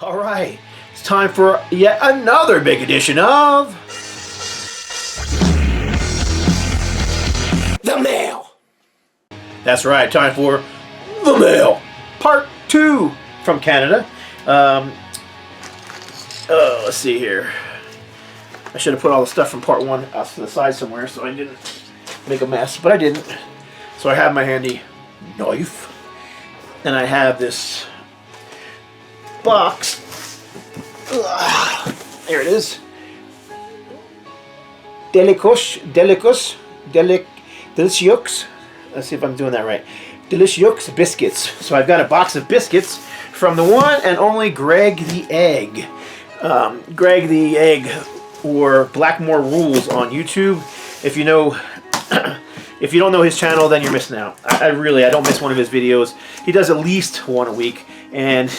All right, it's time for yet another big edition of The Mail. That's right, time for The Mail, Part 2 from Canada. Let's see here. I should have put all the stuff from Part 1 out to the side somewhere so I didn't make a mess, but I didn't. So I have my handy knife, and I have this box. There it is. Delicious. Let's see if I'm doing that right. Delicious biscuits. So I've got a box of biscuits from the one and only Greg the Egg. Greg the Egg, or Blackmore Rules on YouTube. If you know, if you don't know his channel, then you're missing out. I don't miss one of his videos. He does at least one a week, and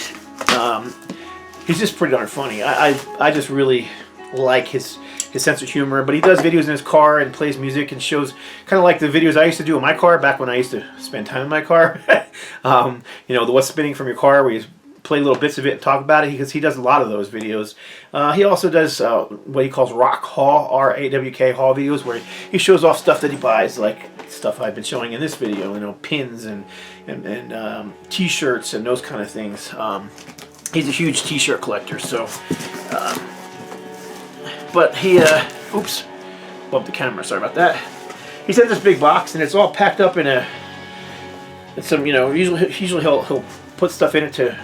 he's just pretty darn funny. I just really like his sense of humor. But he does videos in his car and plays music and shows kind of like the videos I used to do in my car back when I used to spend time in my car. You know, the what's spinning from your car, where you play little bits of it and talk about it, because he does a lot of those videos. He also does what he calls rock haul, R-A-W-K haul videos, where he shows off stuff that he buys, like stuff I've been showing in this video, you know, pins and t-shirts and those kind of things. He's a huge t-shirt collector, so but he oops, bumped the camera, sorry about that. He sent this big box, and it's all packed up in some, you know, usually he'll put stuff in it to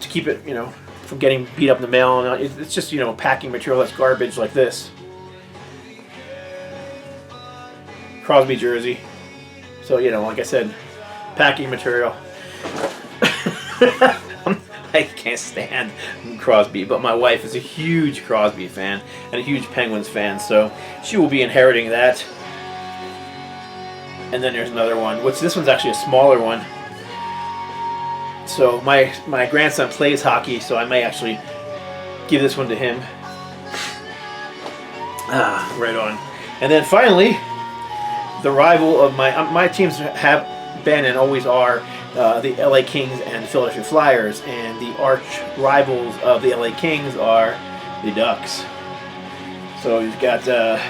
keep it, you know, from getting beat up in the mail. And it's just, you know, packing material that's garbage like this. Crosby jersey. So, you know, like I said, packing material. I can't stand Crosby, but my wife is a huge Crosby fan and a huge Penguins fan, so she will be inheriting that. And then there's another one, which this one's actually a smaller one. So my grandson plays hockey, so I may actually give this one to him. Right on. And then finally, the rival of my teams have been and always are the LA Kings and the Philadelphia Flyers, and the arch rivals of the LA Kings are the Ducks. So you've got a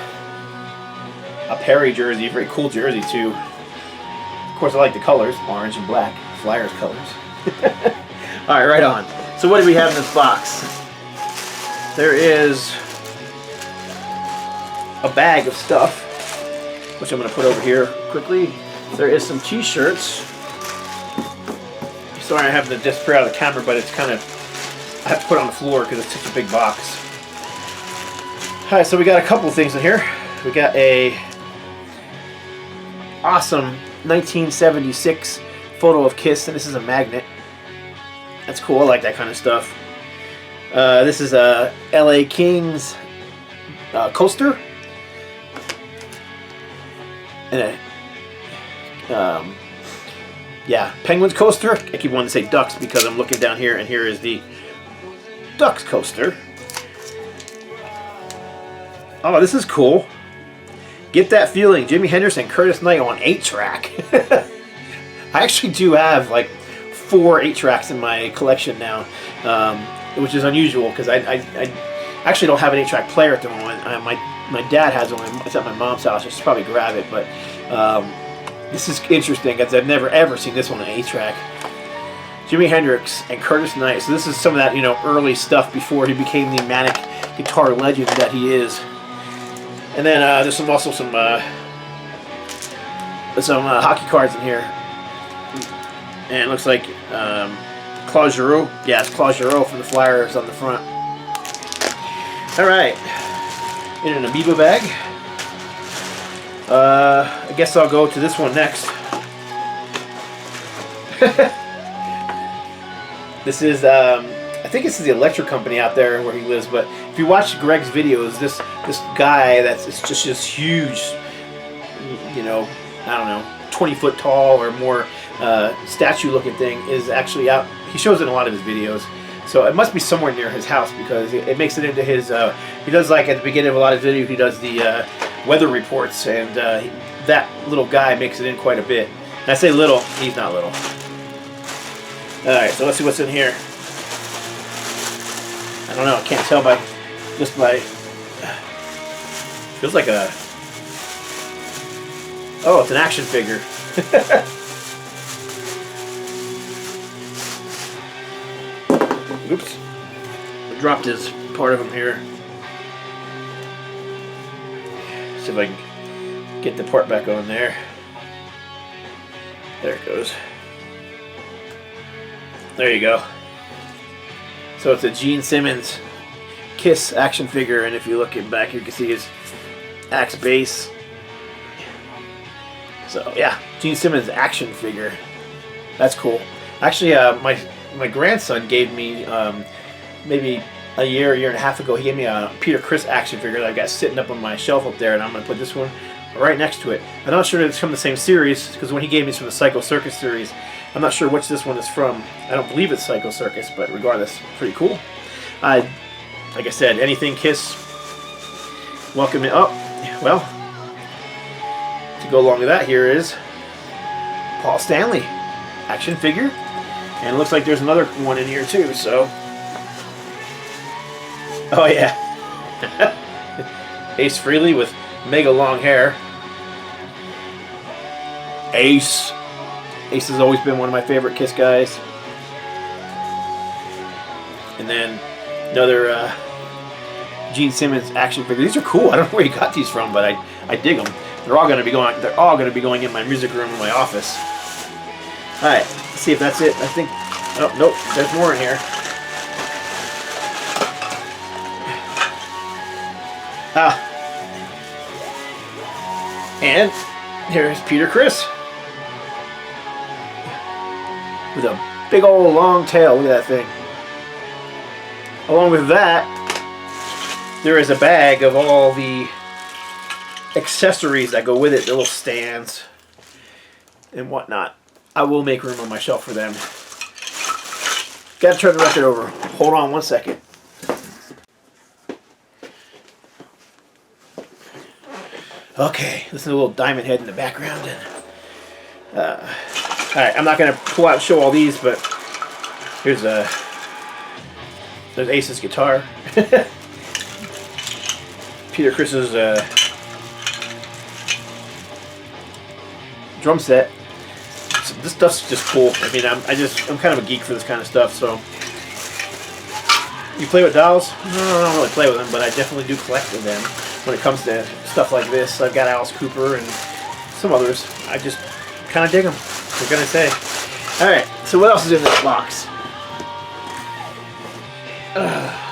Perry jersey, a very cool jersey too. Of course, I like the colors, orange and black, Flyers colors. Alright, right on. So what do we have in this box? There is a bag of stuff, which I'm going to put over here quickly. There is some t-shirts. Sorry I have to disappear out of the camera, but it's kind of, I have to put it on the floor because it's such a big box. Alright, so we got a couple of things in here. We got a awesome 1976 photo of Kiss, and this is a magnet. That's cool. I like that kind of stuff. This is a LA Kings coaster, and a yeah, Penguins coaster. I keep wanting to say Ducks because I'm looking down here, and here is the Ducks coaster. Oh, this is cool. Get That Feeling, Jimi Hendrix and Curtis Knight on 8-track. I actually do have like 4 8-tracks in my collection now, which is unusual because I actually don't have an 8-track player at the moment. My dad has one. It's at my mom's house. I should probably grab it, but this is interesting because I've never ever seen this one on 8-track. Jimi Hendrix and Curtis Knight. So this is some of that, you know, early stuff before he became the manic guitar legend that he is. And then there's also some hockey cards in here. And it looks like Claude Giroux. Yeah, it's Claude Giroux from the Flyers on the front. Alright. In an amoeba bag. I guess I'll go to this one next. This is, I think this is the electric company out there where he lives, but if you watch Greg's videos, this guy that's just this huge, you know, I don't know, 20 foot tall or more statue looking thing is actually out. He shows it in a lot of his videos, so it must be somewhere near his house because it makes it into his he does, like at the beginning of a lot of videos, he does the weather reports, and that little guy makes it in quite a bit. And I say little, he's not little. Alright, so let's see what's in here. I don't know. I can't tell by just by. Feels like a. Oh, it's an action figure. Oops. I dropped his part of him here. See if I can get the part back on there. There it goes. There you go. So it's a Gene Simmons Kiss action figure, and if you look in back, you can see his axe base. So yeah, Gene Simmons action figure. That's cool. Actually, my grandson gave me maybe a year and a half ago. He gave me a Peter Criss action figure that I've got sitting up on my shelf up there, and I'm gonna put this one right next to it. I'm not sure that it's from the same series because when he gave me it's from the Psycho Circus series. I'm not sure which this one is from. I don't believe it's Psycho Circus, but regardless, pretty cool. Like I said, anything Kiss, welcome it up. Well, to go along with that, here is Paul Stanley action figure, and it looks like there's another one in here too. So, oh yeah, Ace Frehley with mega long hair. Ace. Ace has always been one of my favorite Kiss guys. And then another Gene Simmons action figure. These are cool. I don't know where he got these from, but I dig them. They're all going to be going. They're all going to be going in my music room in my office. All right, let's see if that's it. I think. Oh nope, there's more in here. And here's Peter Criss with a big old long tail. Look at that thing. Along with that, there is a bag of all the accessories that go with it, the little stands and whatnot. I will make room on my shelf for them. Gotta turn the record over. Hold on one second. Okay, listen to a little diamond head in the background. And alright, I'm not gonna pull out and show all these, but here's there's Ace's guitar. Peter Criss's drum set. So this stuff's just cool. I mean, I'm kind of a geek for this kind of stuff. So, you play with dolls? No, I don't really play with them, but I definitely do collect with them when it comes to stuff like this. I've got Alice Cooper and some others. I just kind of dig them. What can I say? All right. So what else is in this box?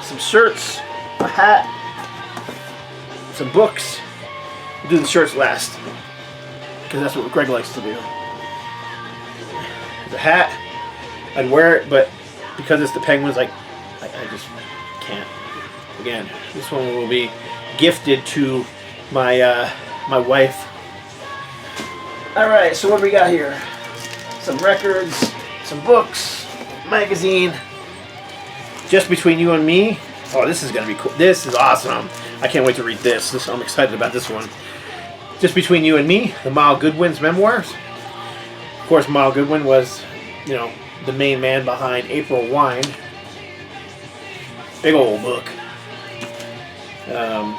Some shirts, a hat, some books. We'll do the shirts last because that's what Greg likes to do. The hat, I'd wear it, but because it's the Penguins, I just can't. Again, this one will be gifted to my my wife. All right, so what do we got here? Some records, some books, magazine. Just Between You and Me. Oh, this is gonna be cool. This is awesome. I can't wait to read this. I'm excited about this one. Just Between You and Me, the Miles Goodwin's memoirs. Of course, Miles Goodwin was, you know, the main man behind April Wine. Big old book. And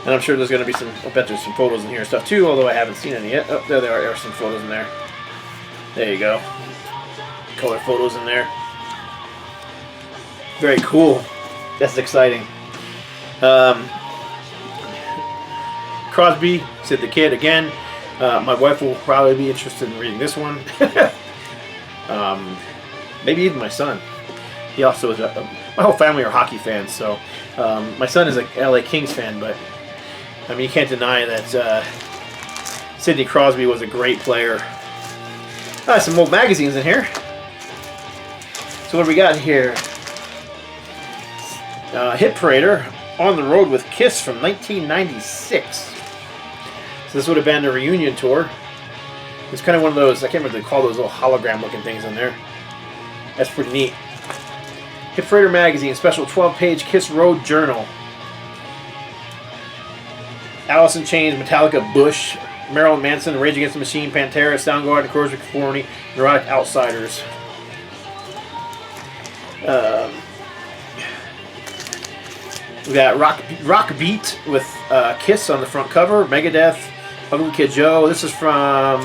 I'm sure there's going to be some, I bet there's some photos in here and stuff too, although I haven't seen any yet. Oh, there are. There are some photos in there. There you go. Color photos in there. Very cool. That's exciting. Crosby, Sid the Kid again. My wife will probably be interested in reading this one. Maybe even my son. He also is my whole family are hockey fans, so my son is a LA Kings fan, but I mean you can't deny that Sidney Crosby was a great player. Some old magazines in here. So what do we got here? Hit Parader, On the Road with Kiss from 1996. So this would have been a reunion tour. It's kind of one of those, I can't remember what they call those little hologram looking things in there. That's pretty neat. Hit Parader magazine, special 12-page Kiss Road Journal. Alice in Chains, Metallica, Bush, Marilyn Manson, Rage Against the Machine, Pantera, Soundgarden, Corrosion of Conformity, Neurotic Outsiders. We got Rock Beat with Kiss on the front cover. Megadeth, Ugly Kid Joe. This is from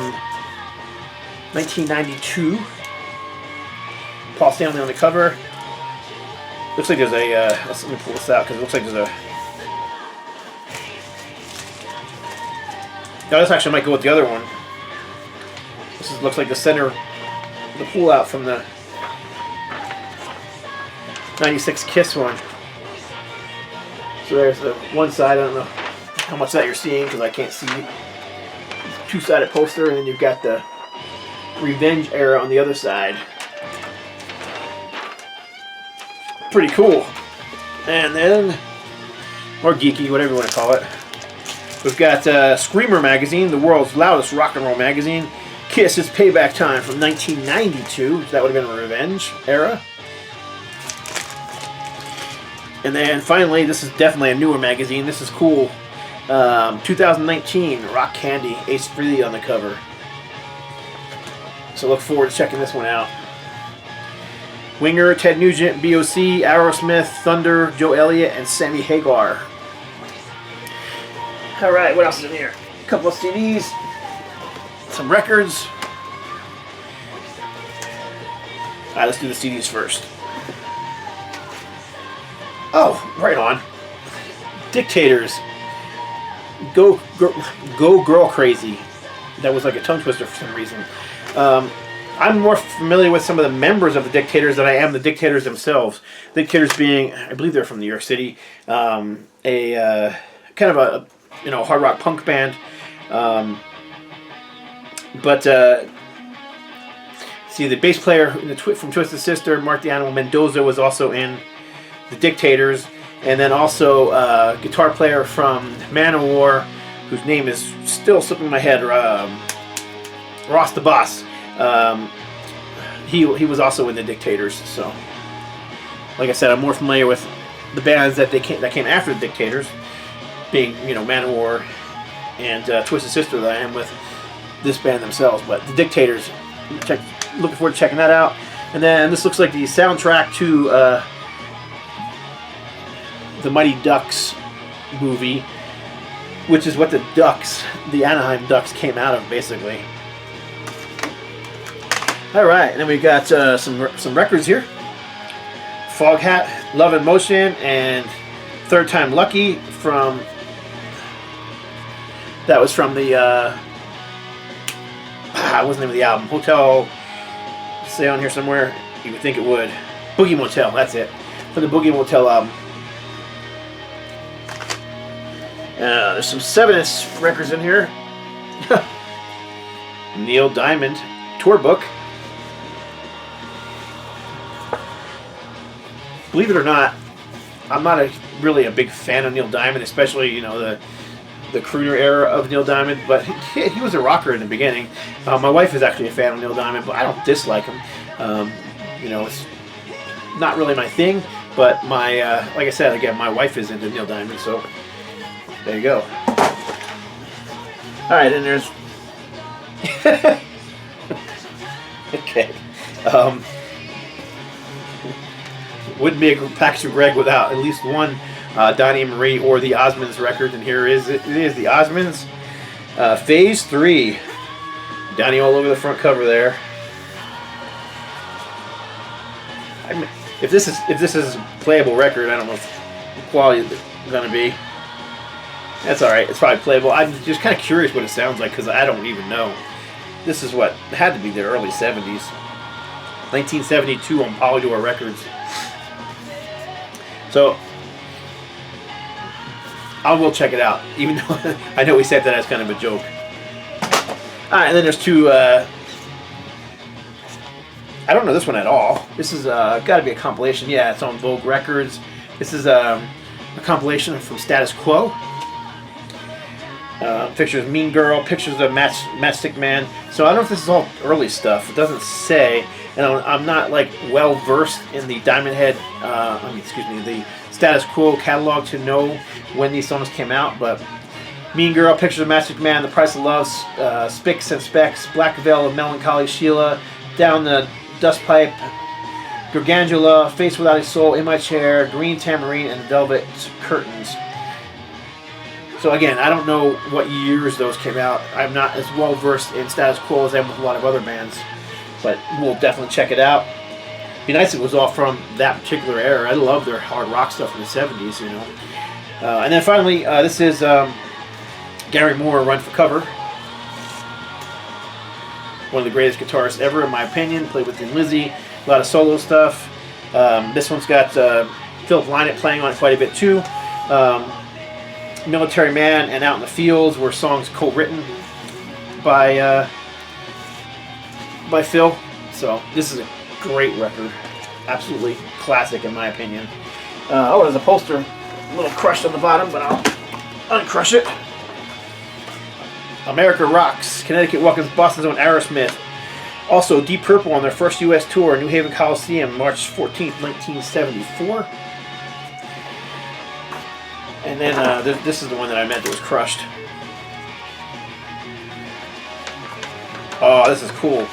1992. Paul Stanley on the cover. Looks like there's a. Let me pull this out because it looks like there's a. No, this actually might go with the other one. Looks like the center, the pull out from the 96 Kiss one. So there's the one side. I don't know how much that you're seeing because I can't see. Two-sided poster, and then you've got the Revenge era on the other side. Pretty cool. And then, or geeky, whatever you want to call it. We've got Screamer magazine, the world's loudest rock and roll magazine. Kiss is Payback Time from 1992. That would have been a Revenge era. And then finally, this is definitely a newer magazine. This is cool. 2019, Rock Candy, Ace Frehley on the cover. So look forward to checking this one out. Winger, Ted Nugent, B.O.C., Aerosmith, Thunder, Joe Elliott, and Sammy Hagar. Alright, what else is in here? A couple of CDs. Some records. Alright, let's do the CDs first. Oh, right on. Dictators. Go Girl Crazy. That was like a tongue twister for some reason. I'm more familiar with some of the members of the Dictators than I am the Dictators themselves. Dictators being, I believe they're from New York City, a kind of a hard rock punk band. See, the bass player from Twisted Sister, Mark the Animal Mendoza, was also in the Dictators, and then also guitar player from Manowar, whose name is still slipping my head, Ross the Boss. He was also in the Dictators. So, like I said, I'm more familiar with the bands that came after the Dictators, being Manowar and Twisted Sister, that I am with this band themselves. But the Dictators, looking forward to checking that out. And then this looks like the soundtrack to the Mighty Ducks movie, which is what the Anaheim Ducks came out of, basically. Alright, and then we got some records here. Foghat, Love and Motion, and Third Time Lucky from... That was from the... what's the name of the album? Hotel... Say on here somewhere. You would think it would. Boogie Motel, that's it. From the Boogie Motel album. There's some 7-inch records in here. Neil Diamond tour book. Believe it or not, I'm not really a big fan of Neil Diamond, especially the crooner era of Neil Diamond. But he was a rocker in the beginning. My wife is actually a fan of Neil Diamond, but I don't dislike him. It's not really my thing. But like I said, again, my wife is into Neil Diamond, so there you go. All right, and there's okay. Wouldn't be a package of Greg without at least one Donnie and Marie or the Osmonds record, and here it is the Osmonds, Phase 3. Donnie all over the front cover there. If this is a playable record, I don't know what the quality is going to be. That's all right. It's probably playable. I'm just kind of curious what it sounds like because I don't even know. This is what had to be the early 70s, 1972 on Polydor Records. So I will check it out, even though I know we said that as kind of a joke. All right, and then there's two. I don't know this one at all. This is got to be a compilation. Yeah, it's on Vogue Records. This is a compilation from Status Quo. Pictures of Mean Girl, pictures of Matchstick Man. So I don't know if this is all early stuff. It doesn't say, and I'm not like well versed in the Diamond Head. The Status Quo catalog to know when these songs came out. But Mean Girl, pictures of Matchstick Man, The Price of Love, Spicks and Specks, Black Veil of Melancholy, Sheila, Down the Dust Pipe, Gargantula, Face Without a Soul, In My Chair, Green Tamarine, and Velvet Curtains. So again, I don't know what years those came out. I'm not as well versed in Status Quo as I am with a lot of other bands, but we'll definitely check it out. It'd be nice if it was all from that particular era. I love their hard rock stuff in the 70s, you know. And then finally, this is Gary Moore, Run for Cover. One of the greatest guitarists ever, in my opinion. Played with Thin Lizzy, a lot of solo stuff. This one's got Philip Lynott playing on it quite a bit too. Military Man and Out in the Fields were songs co-written by Phil. So this is a great record. Absolutely classic in my opinion. Oh, there's a poster. A little crushed on the bottom, but I'll uncrush it. America Rocks. Connecticut welcomes Boston's own Aerosmith. Also, Deep Purple on their first U.S. tour, New Haven Coliseum, March 14th, 1974. And then this is the one that I meant that was crushed. Oh, this is cool.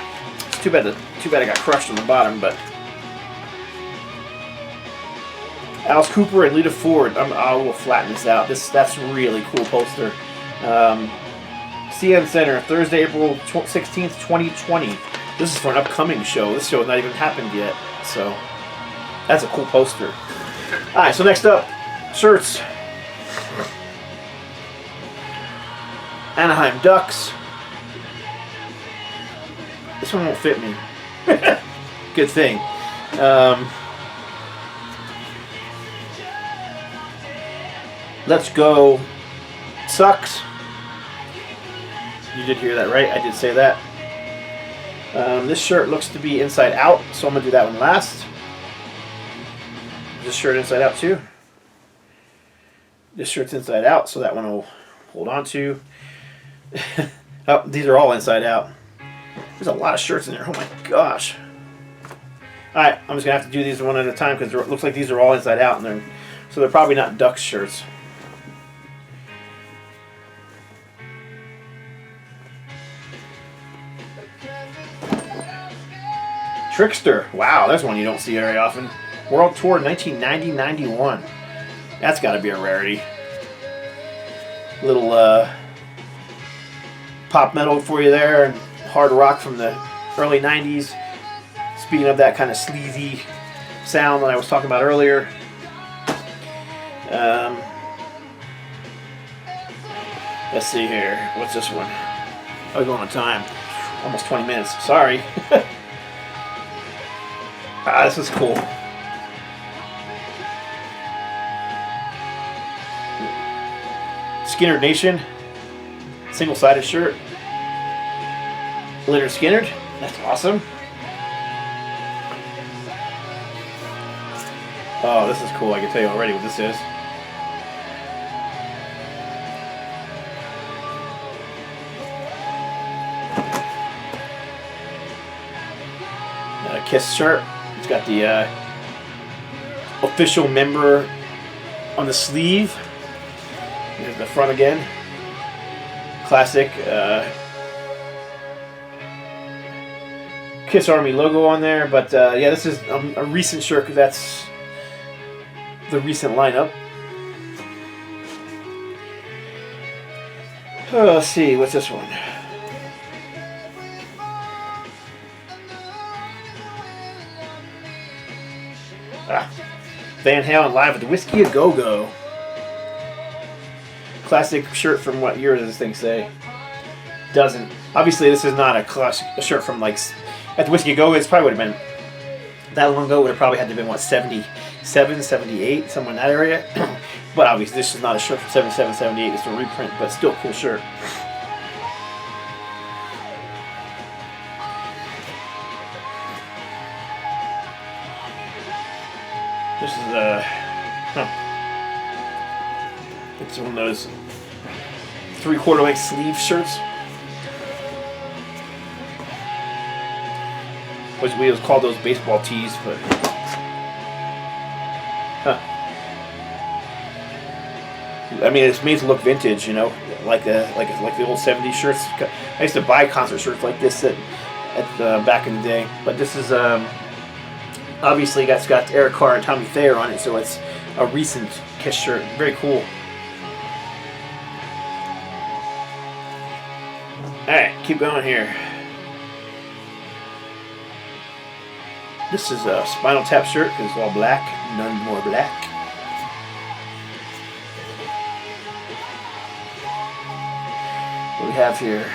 It's too bad it got crushed on the bottom, but Alice Cooper and Lita Ford. I will flatten this out. That's a really cool poster. CN Center, Thursday, April 16th, 2020. This is for an upcoming show. This show has not even happened yet, so that's a cool poster. All right, so next up, shirts. Anaheim Ducks. This one won't fit me. Good thing. Let's Go Sucks. You did hear that right. I did say that. This shirt looks to be inside out, so I'm going to do that one last. This shirt inside out too. This shirt's inside out, so that one will hold on to. Oh, these are all inside out. There's a lot of shirts in there. Oh my gosh. Alright, I'm just going to have to do these one at a time because it looks like these are all inside out, and so they're probably not Ducks shirts. Trickster. Wow, there's one you don't see very often. World Tour 1990-91. That's got to be a rarity. Little pop metal for you there, and hard rock from the early 90s. Speaking of that kind of sleazy sound that I was talking about earlier. Let's see here. What's this one? Oh, we're going on time. Almost 20 minutes. Sorry. This is cool. Skinner Nation. Single-sided shirt. Leonard Skinner. That's awesome. Oh, this is cool. I can tell you already what this is. Kiss shirt. It's got the official member on the sleeve. Here's the front again. Classic Kiss Army logo on there. But yeah, this is a recent shirt because that's the recent lineup. Let's see, what's this one? Van Halen live at the Whiskey A Go Go. Classic shirt from what year does this thing say? Doesn't. Obviously, this is not a shirt from like at the Whiskey A Go Go. It probably would have been that long ago. Would have probably had to have been what, 77, 78, somewhere in that area. But obviously, this is not a shirt from 77, 78. It's a reprint, but still a cool shirt. This is it's one of those 3/4 length sleeve shirts. Which we always call those baseball tees, but I mean, it's made to look vintage, you know, like the old '70s shirts. I used to buy concert shirts like this at back in the day, but this is Obviously, it's got Eric Carr and Tommy Thayer on it, so it's a recent Kiss shirt. Very cool. Alright, keep going here. This is a Spinal Tap shirt because it's all black. None more black. What do we have here?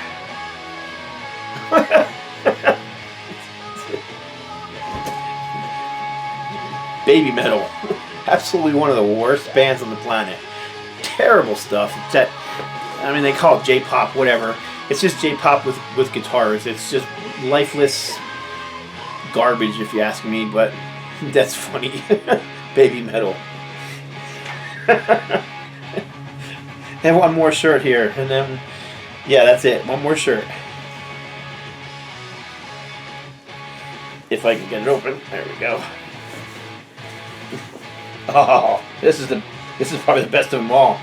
Baby Metal. Absolutely one of the worst bands on the planet. Terrible stuff. It's that, I mean, they call it J-pop, whatever. It's just J-pop with guitars. It's just lifeless garbage, if you ask me, but that's funny. Baby Metal. And one more shirt here, and then, yeah, that's it. One more shirt. If I can get it open. There we go. Oh, this is probably the best of them all.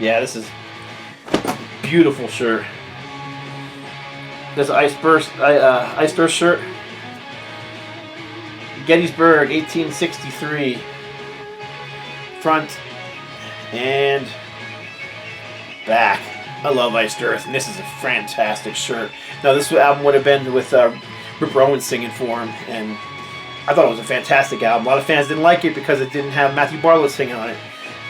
Yeah, this is beautiful shirt. This Ice Earth shirt. Gettysburg, 1863. Front and back. I love Iced Earth, and this is a fantastic shirt. Now, this album would have been with Rip Rowan singing for him, and I thought it was a fantastic album. A lot of fans didn't like it because it didn't have Matthew Barlow singing on it.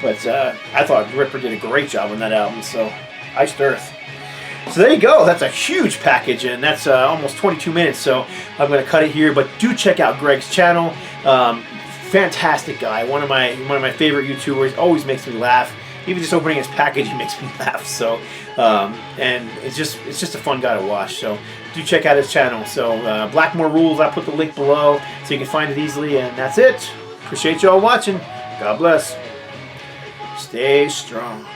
But I thought Ripper did a great job on that album, so Iced Earth. So there you go. That's a huge package, and that's almost 22 minutes, so I'm going to cut it here. But do check out Greg's channel. Fantastic guy. One of my favorite YouTubers. Always makes me laugh. Even just opening his package, he makes me laugh. So, and it's just a fun guy to watch. So do check out his channel. So Blackmore Rules. I put the link below so you can find it easily. And that's it. Appreciate y'all watching. God bless. Stay strong.